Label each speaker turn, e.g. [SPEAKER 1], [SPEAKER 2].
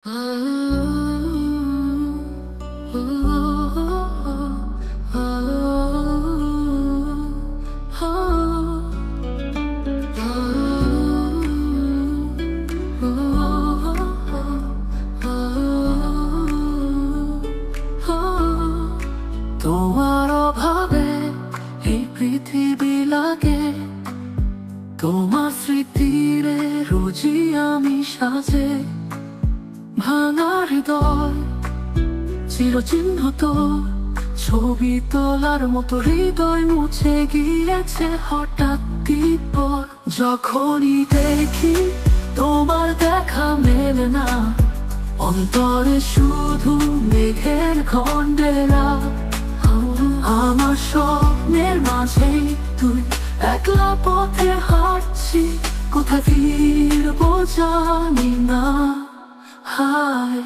[SPEAKER 1] তোমার অভাবে এই পৃথিবী লাগে, তোমার স্মৃতিরে রোজই আমি সাজে। ভাঙা হৃদয় চিরচিহ্ন তোর, ছবি তোলার মতো হৃদয় মুছে গিয়েছে হঠাৎ পর। যখনই দেখি তোমার দেখা মেলে না, অন্তরে শুধু মেঘের খণ্ডেরা। আমার স্বপ্নের মাঝে তুই একলা পথে হাঁটছি, কোথায় ফিরবো জানি না। হায়